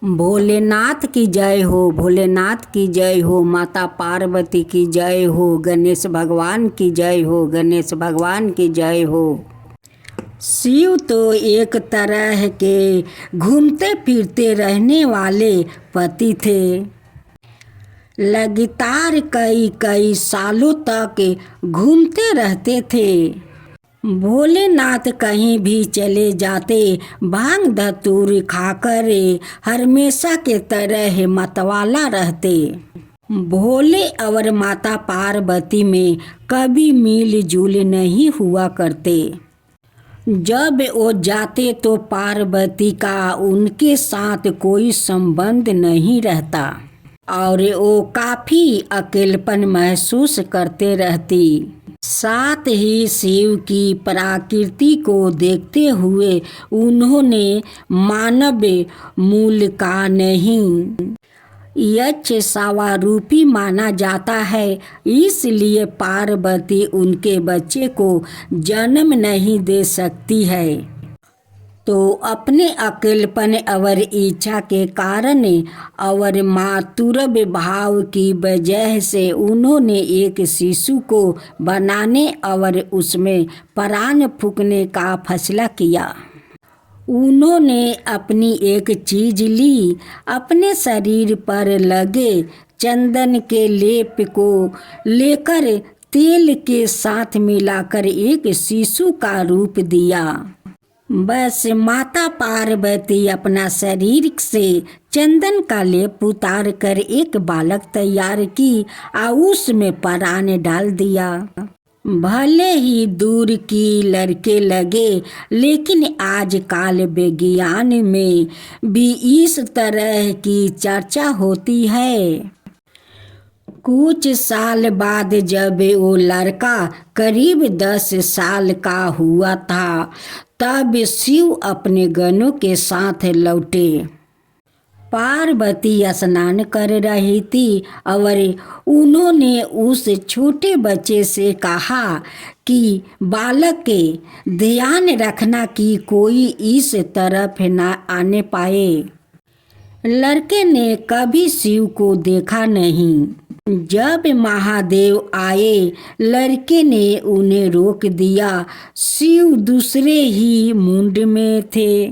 भोलेनाथ की जय हो, भोलेनाथ की जय हो, माता पार्वती की जय हो, गणेश भगवान की जय हो, गणेश भगवान की जय हो। शिव तो एक तरह के घूमते फिरते रहने वाले पति थे। लगातार कई कई सालों तक घूमते रहते थे। भोलेनाथ कहीं भी चले जाते भांग धतूर खाकर हमेशा के तरह मतवाला रहते। भोले और माता पार्वती में कभी मिल जुल नहीं हुआ करते। जब वो जाते तो पार्वती का उनके साथ कोई संबंध नहीं रहता और वो काफी अकेलापन महसूस करते रहती। साथ ही शिव की प्रकृति को देखते हुए उन्होंने मानव मूल का नहीं यक्ष स्वारूपी माना जाता है, इसलिए पार्वती उनके बच्चे को जन्म नहीं दे सकती है। तो अपने अकेलेपन और इच्छा के कारण और मातृत्व भाव की वजह से उन्होंने एक शिशु को बनाने और उसमें प्राण फूंकने का फैसला किया। उन्होंने अपनी एक चीज ली, अपने शरीर पर लगे चंदन के लेप को लेकर तेल के साथ मिलाकर एक शिशु का रूप दिया। बस माता पार्वती अपना शरीर से चंदन का लेप उतार कर एक बालक तैयार की और उसमें प्राण डाल दिया। भले ही दूर की लड़के लगे, लेकिन आजकल विज्ञान में भी इस तरह की चर्चा होती है। कुछ साल बाद जब वो लड़का करीब 10 साल का हुआ था, तब शिव अपने गणों के साथ लौटे। पार्वती स्नान कर रही थी और उन्होंने उस छोटे बच्चे से कहा कि बालक के ध्यान रखना कि कोई इस तरफ न आने पाए। लड़के ने कभी शिव को देखा नहीं। जब महादेव आए, लड़के ने उन्हें रोक दिया। शिव दूसरे ही मुंड में थे,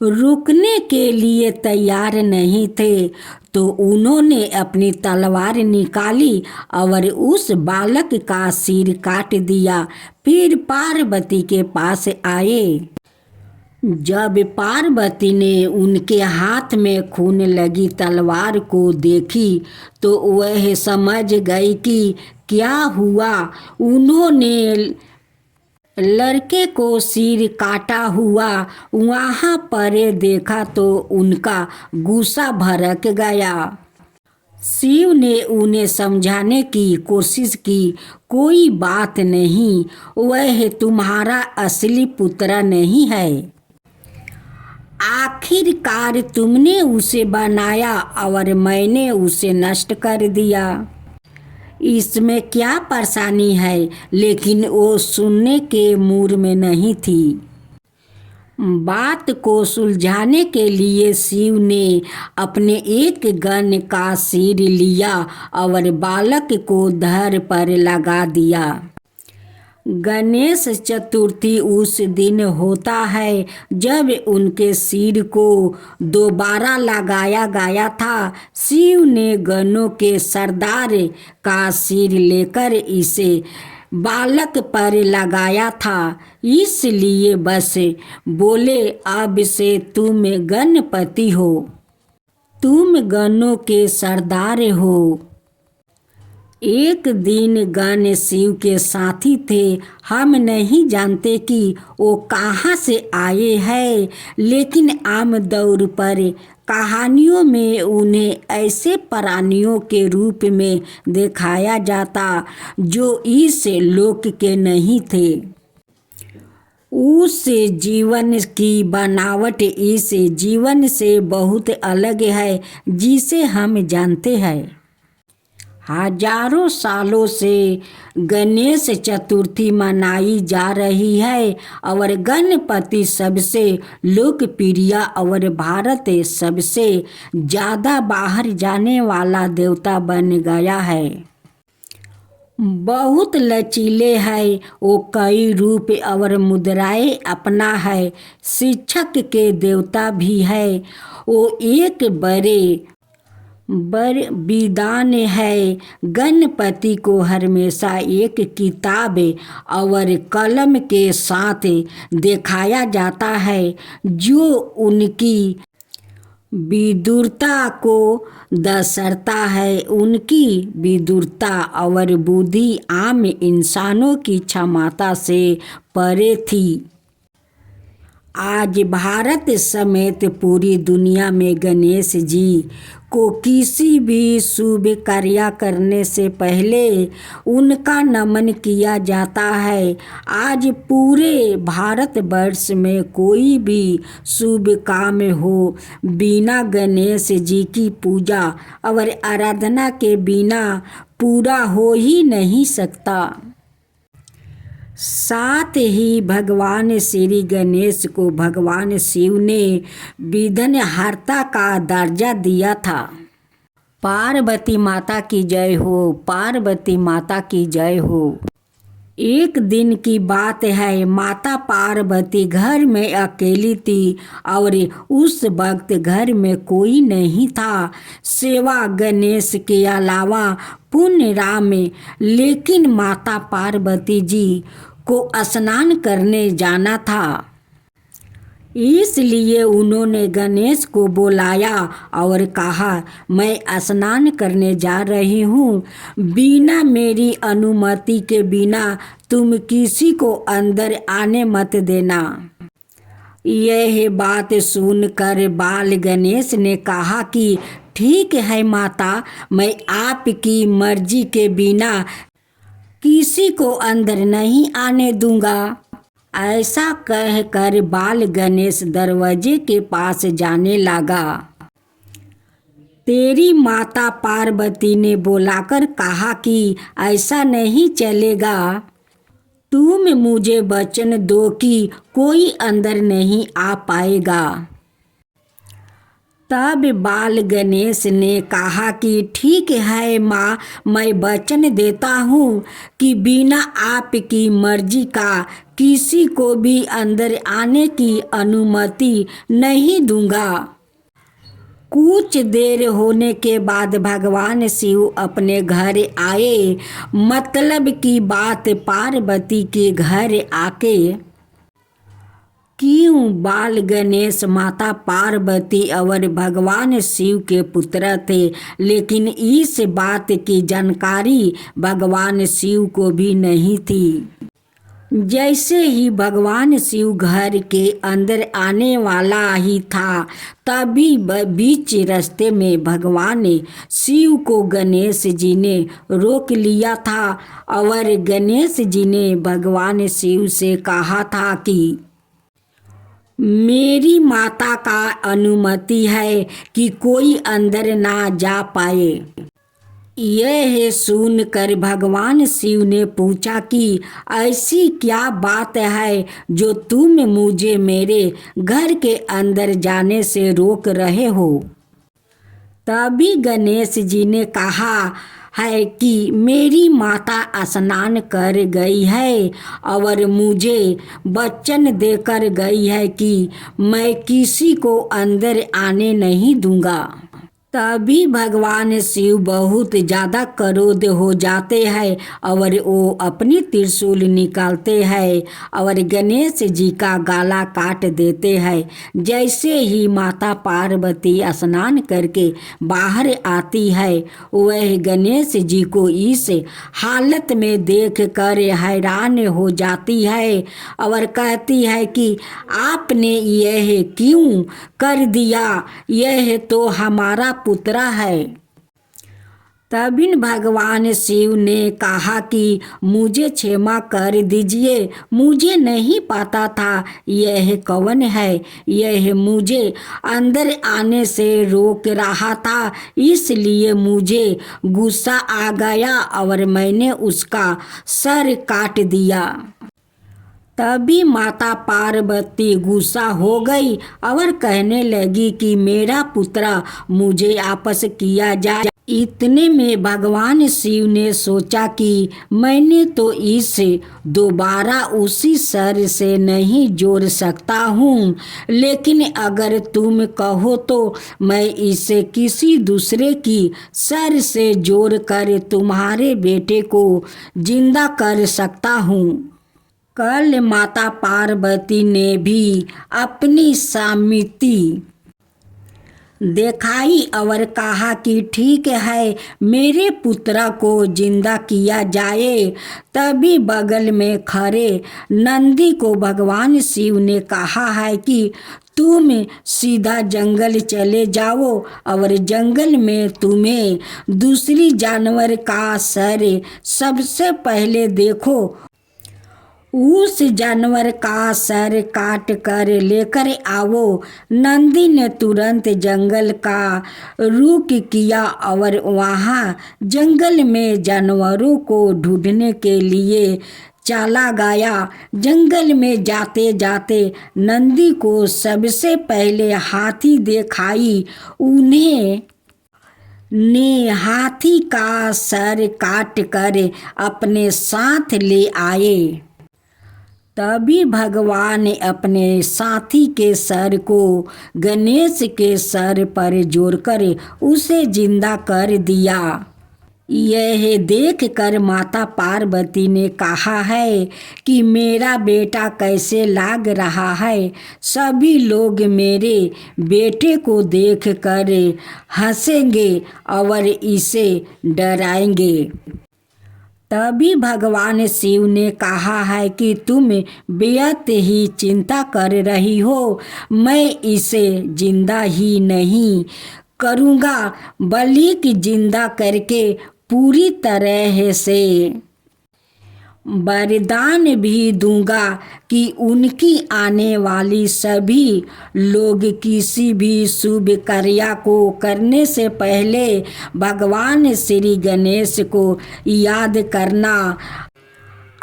रुकने के लिए तैयार नहीं थे, तो उन्होंने अपनी तलवार निकाली और उस बालक का सिर काट दिया। फिर पार्वती के पास आए। जब पार्वती ने उनके हाथ में खून लगी तलवार को देखी तो वह समझ गई कि क्या हुआ। उन्होंने लड़के को सिर काटा हुआ वहां पर देखा तो उनका गुस्सा भड़क गया। शिव ने उन्हें समझाने की कोशिश की, कोई बात नहीं, वह तुम्हारा असली पुत्र नहीं है। आखिरकार तुमने उसे बनाया और मैंने उसे नष्ट कर दिया, इसमें क्या परेशानी है। लेकिन वो सुनने के मूड में नहीं थी। बात को सुलझाने के लिए शिव ने अपने एक गण का सिर लिया और बालक को धड़ पर लगा दिया। गणेश चतुर्थी उस दिन होता है जब उनके सिर को दोबारा लगाया गया था। शिव ने गणों के सरदार का सिर लेकर इसे बालक पर लगाया था, इसलिए बस बोले अब से तुम गणपति हो, तुम गणों के सरदार हो। एक दिन गण शिव के साथी थे। हम नहीं जानते कि वो कहाँ से आए हैं, लेकिन आम तौर पर कहानियों में उन्हें ऐसे प्राणियों के रूप में दिखाया जाता जो इस लोक के नहीं थे। उस जीवन की बनावट इस जीवन से बहुत अलग है जिसे हम जानते हैं। हजारों सालों से गणेश चतुर्थी मनाई जा रही है और गणपति सबसे लोकप्रिय और भारत सबसे ज़्यादा बाहर जाने वाला देवता बन गया है। बहुत लचीले है वो, कई रूप और मुद्राएं अपना है। शिक्षक के देवता भी है वो, एक बड़े विद्वान है। गणपति को हमेशा एक किताब और कलम के साथ दिखाया जाता है जो उनकी विदुरता को दर्शाता है। उनकी विदुरता और बुद्धि आम इंसानों की क्षमता से परे थी। आज भारत समेत पूरी दुनिया में गणेश जी को किसी भी शुभ कार्य करने से पहले उनका नमन किया जाता है। आज पूरे भारतवर्ष में कोई भी शुभ काम हो, बिना गणेश जी की पूजा और आराधना के बिना पूरा हो ही नहीं सकता। साथ ही भगवान श्री गणेश को भगवान शिव ने विघ्नहर्ता का दर्जा दिया था। पार्वती माता की जय हो, पार्वती माता की जय हो। एक दिन की बात है, माता पार्वती घर में अकेली थी और उस वक्त घर में कोई नहीं था सेवा गणेश के अलावा पुण्य राम में। लेकिन माता पार्वती जी को स्नान करने जाना था, इसलिए उन्होंने गणेश को बुलाया और कहा, मैं स्नान करने जा रही हूँ, बिना मेरी अनुमति के बिना तुम किसी को अंदर आने मत देना। यह बात सुनकर बाल गणेश ने कहा कि ठीक है माता, मैं आपकी मर्जी के बिना किसी को अंदर नहीं आने दूंगा। ऐसा कहकर बाल गणेश दरवाजे के पास जाने लगा। तेरी माता पार्वती ने बुलाकर कहा कि ऐसा नहीं चलेगा, तुम मुझे वचन दो कि कोई अंदर नहीं आ पाएगा। तब बाल गणेश ने कहा कि ठीक है माँ, मैं वचन देता हूँ कि बिना आपकी मर्जी का किसी को भी अंदर आने की अनुमति नहीं दूंगा। कुछ देर होने के बाद भगवान शिव अपने घर आए। मतलब की बात, पार्वती के घर आके क्यों बाल गणेश माता पार्वती और भगवान शिव के पुत्र थे, लेकिन इस बात की जानकारी भगवान शिव को भी नहीं थी। जैसे ही भगवान शिव घर के अंदर आने वाला ही था, तभी बीच रास्ते में भगवान शिव को गणेश जी ने रोक लिया था और गणेश जी ने भगवान शिव से कहा था कि मेरी माता का अनुमति है कि कोई अंदर ना जा पाए। यह सुनकर भगवान शिव ने पूछा कि ऐसी क्या बात है जो तुम मुझे मेरे घर के अंदर जाने से रोक रहे हो। तभी गणेश जी ने कहा है कि मेरी माता स्नान कर गई है और मुझे वचन देकर गई है कि मैं किसी को अंदर आने नहीं दूंगा। तभी भगवान शिव बहुत ज़्यादा क्रोध हो जाते हैं और वो अपनी त्रिशूल निकालते हैं और गणेश जी का गला काट देते हैं। जैसे ही माता पार्वती स्नान करके बाहर आती है, वह गणेश जी को इस हालत में देख कर हैरान हो जाती है और कहती है कि आपने यह क्यों कर दिया, यह तो हमारा पुत्र है। तभी भगवान शिव ने कहा कि मुझे क्षमा कर दीजिए, मुझे नहीं पता था यह कौन है। यह मुझे अंदर आने से रोक रहा था, इसलिए मुझे गुस्सा आ गया और मैंने उसका सर काट दिया। तभी माता पार्वती गुस्सा हो गई और कहने लगी कि मेरा पुत्र मुझे वापस किया जाए। इतने में भगवान शिव ने सोचा कि मैंने तो इसे दोबारा उसी सर से नहीं जोड़ सकता हूँ, लेकिन अगर तुम कहो तो मैं इसे किसी दूसरे की सर से जोड़कर तुम्हारे बेटे को जिंदा कर सकता हूँ। कल माता पार्वती ने भी अपनी सहमति दिखाई और कहा कि ठीक है, मेरे पुत्र को जिंदा किया जाए। तभी बगल में खड़े नंदी को भगवान शिव ने कहा है कि तुम सीधा जंगल चले जाओ और जंगल में तुम्हें दूसरी जानवर का सर सबसे पहले देखो, उस जानवर का सर काट कर लेकर आओ। नंदी ने तुरंत जंगल का रुख किया और वहाँ जंगल में जानवरों को ढूंढने के लिए चला गया। जंगल में जाते जाते नंदी को सबसे पहले हाथी दिखाई। उन्हें ने हाथी का सर काट कर अपने साथ ले आए। तभी भगवान ने अपने साथी के सर को गणेश के सर पर जोड़कर उसे जिंदा कर दिया। यह देखकर माता पार्वती ने कहा है कि मेरा बेटा कैसे लग रहा है। सभी लोग मेरे बेटे को देखकर हंसेंगे और इसे डराएंगे। तभी भगवान शिव ने कहा है कि तुम बेहद ही चिंता कर रही हो, मैं इसे जिंदा ही नहीं करूँगा बल्कि जिंदा करके पूरी तरह से वरदान भी दूंगा कि उनकी आने वाली सभी लोग किसी भी शुभ कार्य को करने से पहले भगवान श्री गणेश को याद करना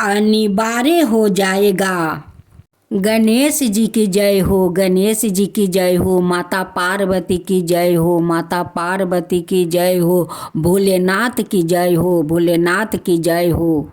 अनिवार्य हो जाएगा। गणेश जी की जय हो, गणेश जी की जय हो, माता पार्वती की जय हो, माता पार्वती की जय हो, भोलेनाथ की जय हो, भोलेनाथ की जय हो।